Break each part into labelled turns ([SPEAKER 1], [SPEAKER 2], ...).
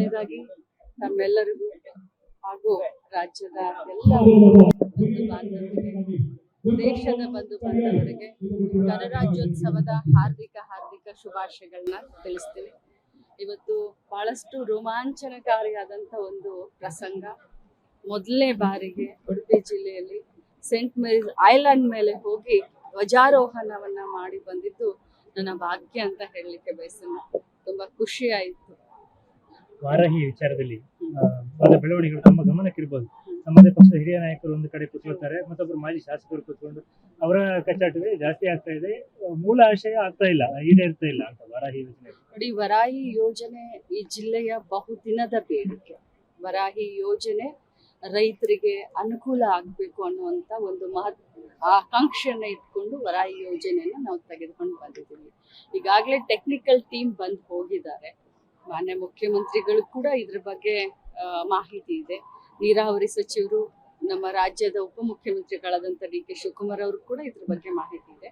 [SPEAKER 1] ಮೊದಲನೇದಾಗಿ ನಮ್ಮೆಲ್ಲರಿಗೂ ಹಾಗೂ ರಾಜ್ಯದ ಎಲ್ಲ ಬಂಧು ಬಾಂಧವರಿಗೆ, ದೇಶದ ಬಂಧು ಬಾಂಧವರಿಗೆ ಗಣರಾಜ್ಯೋತ್ಸವದ ಹಾರ್ದಿಕ ಶುಭಾಶಯಗಳನ್ನ ತಿಳಿಸ್ತೀನಿ. ಇವತ್ತು ಬಹಳಷ್ಟು ರೋಮಾಂಚನಕಾರಿಯಾದಂಥ ಒಂದು ಪ್ರಸಂಗ. ಮೊದಲನೇ ಬಾರಿಗೆ ಉಡುಪಿ ಜಿಲ್ಲೆಯಲ್ಲಿ ಸೇಂಟ್ ಮೇರೀಸ್ ಐಲ್ಯಾಂಡ್ ಮೇಲೆ ಹೋಗಿ ಧ್ವಜಾರೋಹಣವನ್ನ ಮಾಡಿ ಬಂದಿದ್ದು ನನ್ನ ಭಾಗ್ಯ ಅಂತ ಹೇಳಲಿಕ್ಕೆ ಬಯಸ್ತೇನೆ. ತುಂಬಾ ಖುಷಿ ಆಯಿತು.
[SPEAKER 2] ವಾರಾಹಿ ವಿಚಾರದಲ್ಲಿ ಬೆಳವಣಿಗೆಗಳು ತಮ್ಮ ಗಮನಕ್ಕಿರ್ಬೋದು. ನಮ್ಮದೇ ಪಕ್ಷದ ಹಿರಿಯ ನಾಯಕರು ಒಂದು ಕಡೆ ಕೂತ್ಕೊಳ್ತಾರೆ, ಮತ್ತೊಬ್ಬರು ಮಾಜಿ ಶಾಸಕರು ಕೂತ್ಕೊಂಡು ಅವರ ಕಚ್ಚಾಟವೇ ಜಾಸ್ತಿ ಆಗ್ತಾ ಇದೆ, ಮೂಲ ಆಶಯ ಆಗ್ತಾ ಇಲ್ಲ, ಈಡೇರ್ತಾ ಇಲ್ಲ ಅಂತ ವಾರಾಹಿ ಯೋಜನೆ.
[SPEAKER 1] ನೋಡಿ, ವರಾಹಿ ಯೋಜನೆ ಈ ಜಿಲ್ಲೆಯ ಬಹುದಿನದ ಬೇಡಿಕೆ. ವರಾಹಿ ಯೋಜನೆ ರೈತರಿಗೆ ಅನುಕೂಲ ಆಗಬೇಕು ಅನ್ನುವಂಥ ಒಂದು ಆಕಾಂಕ್ಷೆಯನ್ನ ಇಟ್ಕೊಂಡು ವರಾಹಿ ಯೋಜನೆಯನ್ನ ನಾವು ತೆಗೆದುಕೊಂಡು ಬಂದಿದ್ದೀವಿ. ಈಗಾಗಲೇ ಟೆಕ್ನಿಕಲ್ ಟೀಮ್ ಬಂದು ಹೋಗಿದ್ದಾರೆ. ಮಾನ್ಯ ಮುಖ್ಯಮಂತ್ರಿಗಳು ಕೂಡ ಇದ್ರ ಬಗ್ಗೆ ಮಾಹಿತಿ ಇದೆ. ನೀರಾವರಿ ಸಚಿವರು, ನಮ್ಮ ರಾಜ್ಯದ ಉಪಮುಖ್ಯಮಂತ್ರಿಗಳಾದಂಥ ಡಿ ಕೆ ಶಿವಕುಮಾರ್ ಅವರು ಕೂಡ ಇದ್ರ ಬಗ್ಗೆ ಮಾಹಿತಿ ಇದೆ.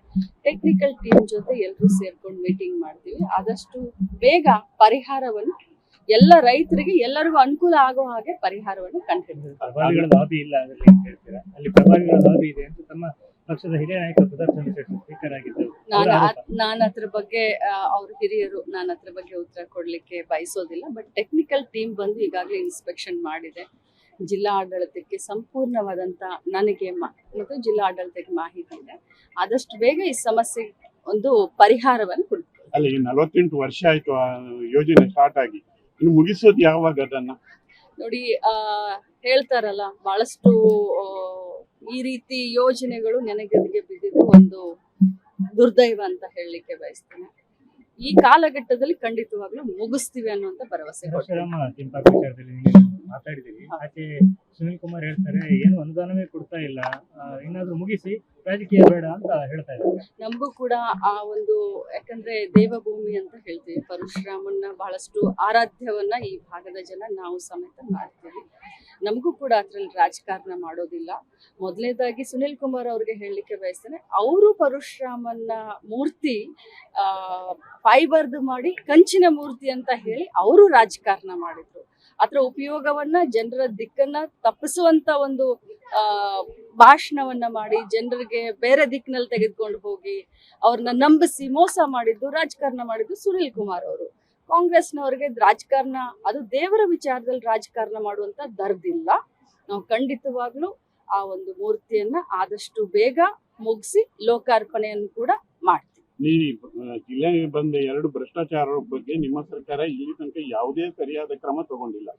[SPEAKER 1] ಟೆಕ್ನಿಕಲ್ ಟೀಮ್ ಜೊತೆ ಎಲ್ಲರೂ ಸೇರ್ಕೊಂಡು ಮೀಟಿಂಗ್ ಮಾಡ್ತೀವಿ. ಆದಷ್ಟು ಬೇಗ ಪರಿಹಾರವನ್ನು ಎಲ್ಲ ರೈತರಿಗೆ ಎಲ್ಲರಿಗೂ ಅನುಕೂಲ ಆಗೋ ಹಾಗೆ ಪರಿಹಾರವನ್ನು ಕಂಡುಹಿಡಿದ್ರು.
[SPEAKER 2] ಪ್ರಭಾವಿಗಳ ಲಾಬಿ ಇಲ್ಲ ಅದರಲ್ಲಿ ಹೇಳ್ತೀರಾ? ಅಲ್ಲಿ ಪ್ರಭಾವಿಗಳ ಲಾಬಿ ಇದೆ ಅಂತ ತಮ್ಮ ಪಕ್ಷದ ಹಿರಿಯ ನಾಯಕ ಪ್ರತಾಪ್ ಚಂದ್ರಶೇಖರ್ ಸ್ಪೀಕರ್ ಆಗಿದ್ದರು.
[SPEAKER 1] ನಾನು ಅದ್ರ ಬಗ್ಗೆ ಅವ್ರ ಹಿರಿಯರು, ನಾನು ಅದ್ರ ಬಗ್ಗೆ ಉತ್ತರ ಕೊಡ್ಲಿಕ್ಕೆ ಬಯಸೋದಿಲ್ಲ. ಬಟ್ ಟೆಕ್ನಿಕಲ್ ಟೀಮ್ ಬಂದು ಈಗಾಗಲೇ ಇನ್ಸ್ಪೆಕ್ಷನ್ ಮಾಡಿದೆ. ಜಿಲ್ಲಾ ಆಡಳಿತಕ್ಕೆ ಸಂಪೂರ್ಣವಾದಂತ ನನಗೆ ಮತ್ತು ಜಿಲ್ಲಾ ಆಡಳಿತಕ್ಕೆ ಮಾಹಿತಿ ಇದೆ. ಆದಷ್ಟು ಬೇಗ ಈ ಸಮಸ್ಯೆ ಒಂದು ಪರಿಹಾರವನ್ನು ಕೊಡ್ತೀವಿ.
[SPEAKER 3] ಅಲ್ಲಿ 48 ವರ್ಷ ಆಯ್ತು ಆ ಯೋಜನೆ ಸ್ಟಾರ್ಟ್ ಆಗಿ, ಇನ್ನು ಮುಗಿಸೋದು ಯಾವಾಗ ಅದನ್ನ?
[SPEAKER 1] ನೋಡಿ, ಹೇಳ್ತಾರಲ್ಲ, ಬಹಳಷ್ಟು ಈ ರೀತಿ ಯೋಜನೆಗಳು ನೆನೆಗದಿಗೆ ಬಿದ್ದಿದ್ದು ಒಂದು ದುರ್ದೈವ ಅಂತ ಹೇಳಲಿಕ್ಕೆ ಬಯಸ್ತೇನೆ. ಈ ಕಾಲಘಟ್ಟದಲ್ಲಿ ಖಂಡಿತವಾಗ್ಲೂ ಮುಗಿಸ್ತೀವಿ ಅನ್ನುವಂತ ಭರವಸೆ
[SPEAKER 2] ಮಾತಾಡಿದೀವಿ. ಆಚೆ ಸುನಿಲ್ ಕುಮಾರ್ ಹೇಳ್ತಾರೆ, ಏನು ಅನುದಾನವೇ ಕೊಡ್ತಾ ಇಲ್ಲ, ಏನಾದ್ರೂ ಮುಗಿಸಿ, ರಾಜಕೀಯ ಬೇಡ ಅಂತ ಹೇಳ್ತಾ ಇದ್ದಾರೆ.
[SPEAKER 1] ನಮಗೂ ಕೂಡ ಆ ಒಂದು, ಯಾಕಂದ್ರೆ ದೇವಭೂಮಿ ಅಂತ ಹೇಳ್ತೀವಿ, ಪರಶುರಾಮನ್ನ ಬಹಳಷ್ಟು ಆರಾಧ್ಯವನ್ನ ಈ ಭಾಗದ ಜನ ನಾವು ಸಮೇತ ಮಾಡ್ತೀವಿ. ನಮಗೂ ಕೂಡ ಅದ್ರಲ್ಲಿ ರಾಜಕಾರಣ ಮಾಡೋದಿಲ್ಲ. ಮೊದಲನೇದಾಗಿ ಸುನಿಲ್ ಕುಮಾರ್ ಅವ್ರಿಗೆ ಹೇಳಲಿಕ್ಕೆ ಬಯಸ್ತೇನೆ, ಅವರು ಪರಶುರಾಮನ್ನ ಮೂರ್ತಿ ಫೈಬರ್ದು ಮಾಡಿ ಕಂಚಿನ ಮೂರ್ತಿ ಅಂತ ಹೇಳಿ ಅವರು ರಾಜಕಾರಣ ಮಾಡಿದ್ರು. ಅದರ ಉಪಯೋಗವನ್ನ, ಜನರ ದಿಕ್ಕನ್ನ ತಪ್ಪಿಸುವಂತ ಒಂದು ಭಾಷಣವನ್ನ ಮಾಡಿ ಜನರಿಗೆ ಬೇರೆ ದಿಕ್ಕಿನಲ್ಲಿ ತೆಗೆದುಕೊಂಡು ಹೋಗಿ ಅವ್ರನ್ನ ನಂಬಿಸಿ ಮೋಸ ಮಾಡಿದ್ದು, ರಾಜಕಾರಣ ಮಾಡಿದ್ದು ಸುನಿಲ್ ಕುಮಾರ್ ಅವರು. ಕಾಂಗ್ರೆಸ್ನವ್ರಿಗೆ ರಾಜಕಾರಣ, ಅದು ದೇವರ ವಿಚಾರದಲ್ಲಿ ರಾಜಕಾರಣ ಮಾಡುವಂತ ದರ್ದಿಲ್ಲ. ನಾವು ಖಂಡಿತವಾಗ್ಲೂ ಆ ಒಂದು ಮೂರ್ತಿಯನ್ನ ಆದಷ್ಟು ಬೇಗ ಮುಗಿಸಿ ಲೋಕಾರ್ಪಣೆಯನ್ನು ಕೂಡ ಮಾಡ್ತೀವಿ.
[SPEAKER 3] ಜಿಲ್ಲೆಗೆ ಬಂದ 2 ಭ್ರಷ್ಟಾಚಾರ ಬಗ್ಗೆ ನಿಮ್ಮ ಸರ್ಕಾರ ಇಲ್ಲಿ ತನಕ ಯಾವುದೇ ಸರಿಯಾದ ಕ್ರಮ ತಗೊಂಡಿಲ್ಲ.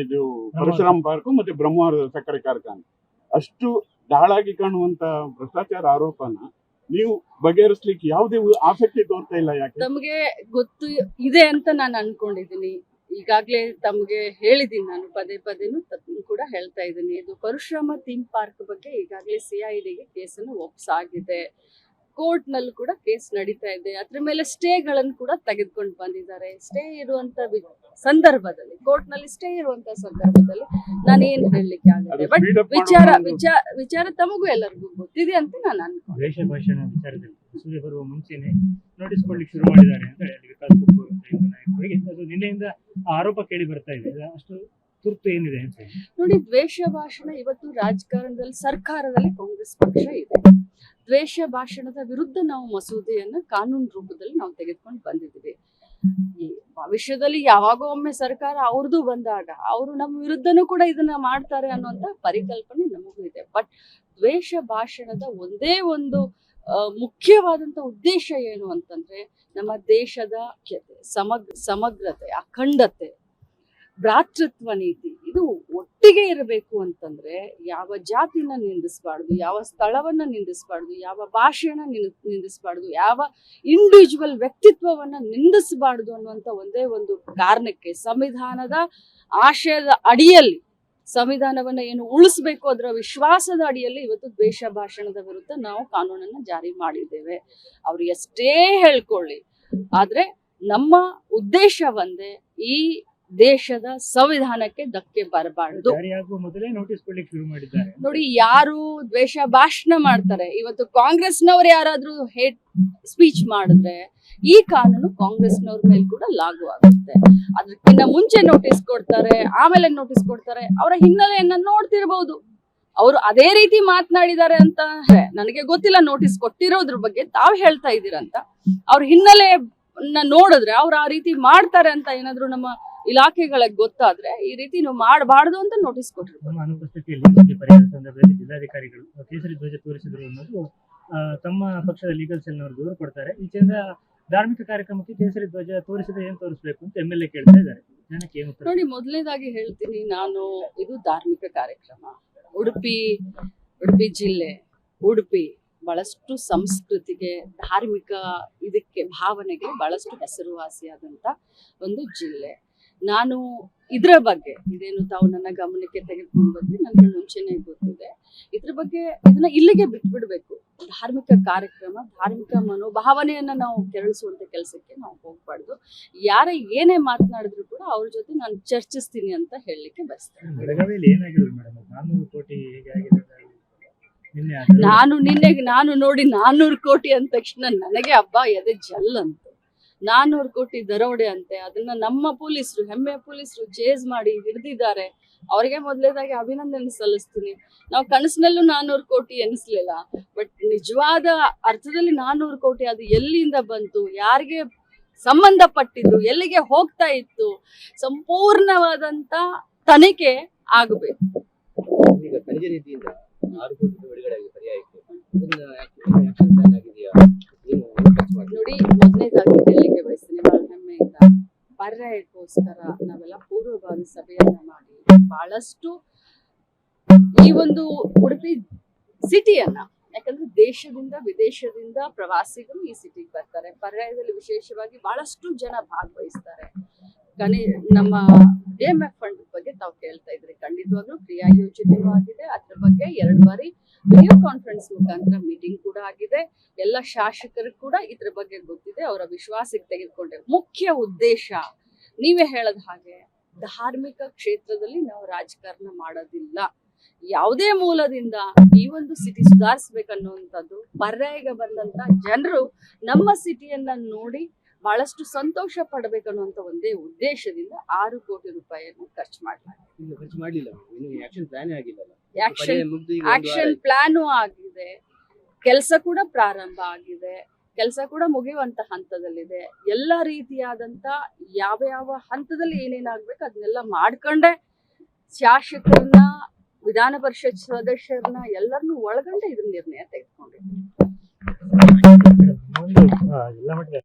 [SPEAKER 3] ಇದು ಪರಶುರಾಮ್ ಪಾರ್ಕ್ ಮತ್ತೆ ಬ್ರಹ್ಮಾವರ ಸಕ್ಕರೆ ಕಾರ್ಖಾನೆ, ಅಷ್ಟು ದಾಳಾಗಿ ಕಾಣುವಂತ ಭ್ರಷ್ಟಾಚಾರ ಆರೋಪನ ನೀವು ಬಗೆಹರಿಸ್ಲಿಕ್ಕೆ ಯಾವುದೇ ಆಸಕ್ತಿ ತೋರ್ತಾ ಇಲ್ಲ. ಯಾಕೆ? ತಮಗೆ
[SPEAKER 1] ಗೊತ್ತು ಇದೆ ಅಂತ ನಾನು ಅನ್ಕೊಂಡಿದ್ದೀನಿ. ಈಗಾಗ್ಲೇ ತಮ್ಗೆ ಹೇಳಿದ್ದೀನಿ, ನಾನು ಪದೇ ಕೂಡ ಹೇಳ್ತಾ ಇದ್ದೀನಿ. ಇದು ಪರಶುರಾಮ ಥೀಮ್ ಪಾರ್ಕ್ ಬಗ್ಗೆ ಈಗಾಗಲೇ CIDಗೆ ಕೇಸನ್ನು ಒಪ್ಪಿಸಾಗಿದೆ. ಕೋರ್ಟ್ ನಲ್ಲಿ ಕೂಡ ಕೇಸ್ ನಡೀತಾ ಇದೆ. ಅದ್ರ ಮೇಲೆ ಸ್ಟೇಗಳನ್ನು ಕೂಡ ತೆಗೆದುಕೊಂಡು ಬಂದಿದ್ದಾರೆ. ಸ್ಟೇ ಇರುವಂತ ಸಂದರ್ಭದಲ್ಲಿ, ಕೋರ್ಟ್ ನಲ್ಲಿ ಸ್ಟೇ ಇರುವಂತ ಸಂದರ್ಭದಲ್ಲಿ ನಾನು ಏನ್ ಹೇಳಲಿಕ್ಕೆ ಆಗುತ್ತೆ. ಬಟ್ ವಿಚಾರ ತಮಗೂ ಎಲ್ಲರಿಗೂ ಗೊತ್ತಿದೆ ಅಂತ ನಾನು ಅನ್ಕೊಂಡು,
[SPEAKER 2] ದ್ವೇಷ ಭಾಷಣ ವಿಚಾರದಲ್ಲಿ ಮಸೂದೆ ಬರುವ ಮುಂಚೆನೆ ನೋಟಿಸ್ ಕೊಡ್ಲಿಕ್ಕೆ ಶುರು ಮಾಡಿದ್ದಾರೆ ಅಂತ ಹೇಳಿ ವಿಕಾಸ್ ಕಪೂರ್ ಅಂತ ನಾಯಕರಿಗೆ ಅದು ನಿನ್ನೆಯಿಂದ ಆರೋಪ ಕೇಳಿ ಬರ್ತಾ ಇದೆ. ಅಷ್ಟು ತುರ್ತು ಏನಿದೆ ಅಂತ
[SPEAKER 1] ನೋಡಿ, ದ್ವೇಷ ಭಾಷಣ ಇವತ್ತು ರಾಜಕಾರಣದಲ್ಲಿ, ಸರ್ಕಾರದಲ್ಲಿ ಕಾಂಗ್ರೆಸ್ ಪಕ್ಷ ಇದೆ. ದ್ವೇಷ ಭಾಷಣದ ವಿರುದ್ಧ ನಾವು ಮಸೂದೆಯನ್ನ ಕಾನೂನು ರೂಪದಲ್ಲಿ ನಾವು ತೆಗೆದುಕೊಂಡು ಬಂದಿದ್ದೀವಿ. ಈ ಭವಿಷ್ಯದಲ್ಲಿ ಯಾವಾಗೋ ಒಮ್ಮೆ ಸರ್ಕಾರ ಅವ್ರದ್ದು ಬಂದಾಗ ಅವರು ನಮ್ಮ ವಿರುದ್ಧನೂ ಕೂಡ ಇದನ್ನ ಮಾಡ್ತಾರೆ ಅನ್ನುವಂತ ಪರಿಕಲ್ಪನೆ ನಮಗೂ ಇದೆ. ಬಟ್ ದ್ವೇಷ ಭಾಷಣದ ಒಂದೇ ಒಂದು ಮುಖ್ಯವಾದಂತ ಉದ್ದೇಶ ಏನು ಅಂತಂದ್ರೆ, ನಮ್ಮ ದೇಶದ ಸಮಗ್ರತೆ, ಅಖಂಡತೆ, ಭ್ರಾತೃತ್ವ ನೀತಿ ಇದು ಒಟ್ಟಿಗೆ ಇರಬೇಕು ಅಂತಂದ್ರೆ ಯಾವ ಜಾತಿನ ನಿಂದಿಸಬಾರ್ದು, ಯಾವ ಸ್ಥಳವನ್ನ ನಿಂದಿಸಬಾರ್ದು, ಯಾವ ಭಾಷೆಯನ್ನ ನಿಂದಿಸಬಾರ್ದು, ಯಾವ ಇಂಡಿವಿಜುವಲ್ ವ್ಯಕ್ತಿತ್ವವನ್ನ ನಿಂದಿಸಬಾರ್ದು ಅನ್ನುವಂತ ಒಂದೇ ಒಂದು ಕಾರಣಕ್ಕೆ ಸಂವಿಧಾನದ ಆಶಯದ ಅಡಿಯಲ್ಲಿ, ಸಂವಿಧಾನವನ್ನ ಏನು ಉಳಿಸ್ಬೇಕು ಅದರ ವಿಶ್ವಾಸದ ಅಡಿಯಲ್ಲಿ ಇವತ್ತು ದ್ವೇಷ ಭಾಷಣದ ವಿರುದ್ಧ ನಾವು ಕಾನೂನನ್ನ ಜಾರಿ ಮಾಡಿದ್ದೇವೆ. ಅವ್ರು ಎಷ್ಟೇ ಹೇಳ್ಕೊಳ್ಳಿ, ಆದ್ರೆ ನಮ್ಮ ಉದ್ದೇಶ ಒಂದೇ, ಈ ದೇಶದ ಸಂವಿಧಾನಕ್ಕೆ ಧಕ್ಕೆ ಬರಬಾರ್ದು.
[SPEAKER 2] ಜಾರಿಯಾಗುವ ಮೊದಲೇ ನೋಟಿಸ್ ಕೊಡ್ಲಿಕ್ಕೆ ಶುರು ಮಾಡಿದ್ದಾರೆ.
[SPEAKER 1] ನೋಡಿ, ಯಾರು ದ್ವೇಷ ಭಾಷಣ ಮಾಡ್ತಾರೆ, ಇವತ್ತು ಕಾಂಗ್ರೆಸ್ನವ್ರು ಯಾರಾದ್ರೂ ಹೇಟ್ ಸ್ಪೀಚ್ ಮಾಡಿದ್ರೆ ಈ ಕಾನೂನು ಕಾಂಗ್ರೆಸ್ನವ್ರ ಮೇಲೆ ಕೂಡ ಲಾಗು ಆಗುತ್ತೆ. ಅದಕ್ಕಿಂತ ಮುಂಚೆ ನೋಟಿಸ್ ಕೊಡ್ತಾರೆ, ಆಮೇಲೆ ನೋಟಿಸ್ ಕೊಡ್ತಾರೆ. ಅವರ ಹಿನ್ನೆಲೆಯನ್ನ ನೋಡ್ತಿರ್ಬಹುದು. ಅವರು ಅದೇ ರೀತಿ ಮಾತನಾಡಿದ್ದಾರೆ ಅಂತ ನನಗೆ ಗೊತ್ತಿಲ್ಲ. ನೋಟಿಸ್ ಕೊಟ್ಟಿರೋದ್ರ ಬಗ್ಗೆ ತಾವ್ ಹೇಳ್ತಾ ಇದ್ದೀರಂತ. ಅವ್ರ ಹಿನ್ನೆಲೆ ನೋಡಿದ್ರೆ ಅವ್ರು ಆ ರೀತಿ ಮಾಡ್ತಾರೆ ಅಂತ ಏನಾದ್ರು ನಮ್ಮ ಇಲಾಖೆಗಳಿಗೆ ಗೊತ್ತಾದ್ರೆ ಈ ರೀತಿ ನೀವು ಮಾಡಬಾರ್ದು ಅಂತ ನೋಟಿಸ್ ಕೊಟ್ಟಿರ್ಬೋದು.
[SPEAKER 2] ನಮ್ಮ ಅನುಪಸ್ಥಿತಿಯಲ್ಲಿ ಪರಿಹಾರ ಸಂದರ್ಭದಲ್ಲಿ ಜಿಲ್ಲಾಧಿಕಾರಿಗಳು ಕೇಸರಿ ಧ್ವಜ ತೋರಿಸಿದ್ರು ಅನ್ನೋದು ತಮ್ಮ ಪಕ್ಷದ ಲೀಗಲ್ ಸೆಲ್ನವರು ದೂರು ಕೊಡ್ತಾರೆ. ಈಚೆಯಿಂದ ಧಾರ್ಮಿಕ ಕಾರ್ಯಕ್ರಮಕ್ಕೆ ಕೇಸರಿ ಧ್ವಜ ತೋರಿಸಿದ್ರೆ ಏನ್ ತೋರಿಸ್ಬೇಕು ಅಂತ MLA ಕೇಳ್ತಾ ಇದ್ದಾರೆ. ಜನಕ್ಕೆ ಏನು ಉತ್ತರ?
[SPEAKER 1] ನೋಡಿ, ಮೊದಲನೇದಾಗಿ ಹೇಳ್ತೀನಿ, ನಾನು ಇದು ಧಾರ್ಮಿಕ ಕಾರ್ಯಕ್ರಮ. ಉಡುಪಿ ಜಿಲ್ಲೆ, ಉಡುಪಿ ಬಹಳಷ್ಟು ಸಂಸ್ಕೃತಿಗೆ, ಧಾರ್ಮಿಕ ಇದಕ್ಕೆ ಭಾವನೆಗೆ ಬಹಳಷ್ಟು ಹೆಸರುವಾಸಿಯಾದಂತ ಒಂದು ಜಿಲ್ಲೆ. ನಾನು ಇದ್ರ ಬಗ್ಗೆ ಇದೇನು ತಾವು ನನ್ನ ಗಮನಕ್ಕೆ ತೆಗೆದುಕೊಂಡು ಬಂದ್ರಿ, ನನಗೆ ಮುಂಚೆನೆ ಗೊತ್ತಿದೆ. ಇದ್ರ ಬಗ್ಗೆ ಇದನ್ನ ಇಲ್ಲಿಗೆ ಬಿಟ್ಬಿಡ್ಬೇಕು. ಧಾರ್ಮಿಕ ಕಾರ್ಯಕ್ರಮ, ಧಾರ್ಮಿಕ ಮನೋಭಾವನೆಯನ್ನ ನಾವು ಕೆರಳಿಸುವಂತ ಕೆಲಸಕ್ಕೆ ನಾವು ಹೋಗ್ಬಾರ್ದು. ಯಾರೇ ಏನೇ ಮಾತನಾಡಿದ್ರು ಕೂಡ ಅವ್ರ ಜೊತೆ ನಾನು ಚರ್ಚಿಸ್ತೀನಿ ಅಂತ ಹೇಳಲಿಕ್ಕೆ ಬಯಸ್ತೇನೆ.
[SPEAKER 2] ಬೆಳಗಾವಿಯಲ್ಲಿ ಏನಾಗಿದೆ ಮೇಡಮ್? 400 ಕೋಟಿ ಹೇಗೆ ಆಗಿದೆ?
[SPEAKER 1] ನಾನು ನೋಡಿ 400 ಕೋಟಿ ಅಂದ ತಕ್ಷಣ ನನಗೆ ಹಬ್ಬ ಎದೆ ಜಲ್ ಅಂತ. 400 ಕೋಟಿ ದರೋಡೆ ಅಂತೆ. ಅದನ್ನ ನಮ್ಮ ಪೊಲೀಸರು, ಹೆಮ್ಮೆಯ ಪೊಲೀಸರು ಚೇಸ್ ಮಾಡಿ ಹಿಡಿದಿದ್ದಾರೆ. ಅವರಿಗೆ ಮೊದಲೇದಾಗಿ ಅಭಿನಂದನೆ ಸಲ್ಲಿಸ್ತೀನಿ. ನಾವು ಕನಸಿನಲ್ಲೂ 400 ಕೋಟಿ ಎನಿಸ್ಲಿಲ್ಲ. ಬಟ್ ನಿಜವಾದ ಅರ್ಥದಲ್ಲಿ 400 ಕೋಟಿ ಅದು ಎಲ್ಲಿಂದ ಬಂತು, ಯಾರಿಗೆ ಸಂಬಂಧಪಟ್ಟಿದ್ದು, ಎಲ್ಲಿಗೆ ಹೋಗ್ತಾ ಇತ್ತು, ಸಂಪೂರ್ಣವಾದಂತ ತನಿಖೆ ಆಗಬೇಕು.
[SPEAKER 4] ಈಗ ಖನಿಜ ನಿಧಿಯಿಂದ 6 ಕೋಟಿ ಬಿಡುಗಡೆ ಆಗಿದೆ ಪರ್ಯಾಯಕ್ಕೆ. ಆಕ್ಷನ್ ಪ್ಲಾನ್ ಆಗಿದೆಯಾ?
[SPEAKER 1] ನೋಡಿ, ಮೊದಲನೇದಾಗಿ ಹೇಳಲಿಕ್ಕೆ ಬಯಸ್ತೀನಿ ಬಹಳ ಹೆಮ್ಮೆಯಿಂದ, ಪರ್ಯಾಯಕ್ಕೋಸ್ಕರ ನಾವೆಲ್ಲ ಪೂರ್ವಭಾವಿ ಸಭೆಯನ್ನ ಮಾಡಿ ಬಹಳಷ್ಟು ಈ ಒಂದು ಉಡುಪಿ ಸಿಟಿಯನ್ನ, ಯಾಕಂದ್ರೆ ದೇಶದಿಂದ ವಿದೇಶದಿಂದ ಪ್ರವಾಸಿಗರು ಈ ಸಿಟಿಗೆ ಬರ್ತಾರೆ. ಪರ್ಯಾಯದಲ್ಲಿ ವಿಶೇಷವಾಗಿ ಬಹಳಷ್ಟು ಜನ ಭಾಗವಹಿಸ್ತಾರೆ. ನಮ್ಮ DMF ಫಂಡ್ ಬಗ್ಗೆ ತಾವು ಕೇಳ್ತಾ ಇದ್ರಿ. ಖಂಡಿತವಾಗ್ಲೂ ಕ್ರಿಯಾ ಯೋಜನೆಯೂ ಆಗಿದೆ. ಅದ್ರ ಬಗ್ಗೆ 2 ಬಾರಿ ವಿಡಿಯೋ ಕಾನ್ಫರೆನ್ಸ್ ಮುಖಾಂತರ ಮೀಟಿಂಗ್ ಕೂಡ ಆಗಿದೆ. ಎಲ್ಲ ಶಾಸಕರು ಕೂಡ ಇದ್ರ ಬಗ್ಗೆ ಗೊತ್ತಿದೆ. ಅವರ ವಿಶ್ವಾಸಕ್ಕೆ ತೆಗೆದುಕೊಂಡೆ. ಮುಖ್ಯ ಉದ್ದೇಶ ನೀವೇ ಹೇಳದ ಹಾಗೆ, ಧಾರ್ಮಿಕ ಕ್ಷೇತ್ರದಲ್ಲಿ ನಾವು ರಾಜಕಾರಣ ಮಾಡೋದಿಲ್ಲ. ಯಾವುದೇ ಮೂಲದಿಂದ ಈ ಒಂದು ಸಿಟಿ ಸುಧಾರಿಸ್ಬೇಕನ್ನುವಂಥದ್ದು, ಪರ್ಯಾಯಗೆ ಬಂದಂತ ಜನರು ನಮ್ಮ ಸಿಟಿಯನ್ನ ನೋಡಿ ಬಹಳಷ್ಟು ಸಂತೋಷ ಪಡಬೇಕನ್ನುವಂತ ಒಂದೇ ಉದ್ದೇಶದಿಂದ 6 ಕೋಟಿ ರೂಪಾಯಿಯನ್ನು ಖರ್ಚು ಮಾಡಲಾಗಿದೆ.
[SPEAKER 4] ಖರ್ಚು ಮಾಡಲಿಲ್ಲ, ಆಕ್ಷನ್ ಪ್ಲಾನ್ ಆಗಿಲ್ಲ.
[SPEAKER 1] ಆಕ್ಷನ್ ಪ್ಲಾನು ಆಗಿದೆ, ಕೆಲಸ ಕೂಡ ಪ್ರಾರಂಭ ಆಗಿದೆ, ಕೆಲಸ ಕೂಡ ಮುಗಿಯುವಂತ ಹಂತದಲ್ಲಿದೆ. ಎಲ್ಲ ರೀತಿಯಾದಂತ ಯಾವ ಹಂತದಲ್ಲಿ ಏನೇನಾಗ್ಬೇಕು ಅದನ್ನೆಲ್ಲ ಮಾಡ್ಕೊಂಡೆ ಶಾಸಕರನ್ನ, ವಿಧಾನ ಪರಿಷತ್ ಸದಸ್ಯರನ್ನ ಎಲ್ಲರನ್ನೂ ಒಳಗೊಂಡೆ ಇದನ್ನ ನಿರ್ಣಯ ತೆಗೆದುಕೊಂಡಿದ್ದೀವಿ.
[SPEAKER 2] ಎಲ್ಲ ಮಟ್ಟಿಗೆ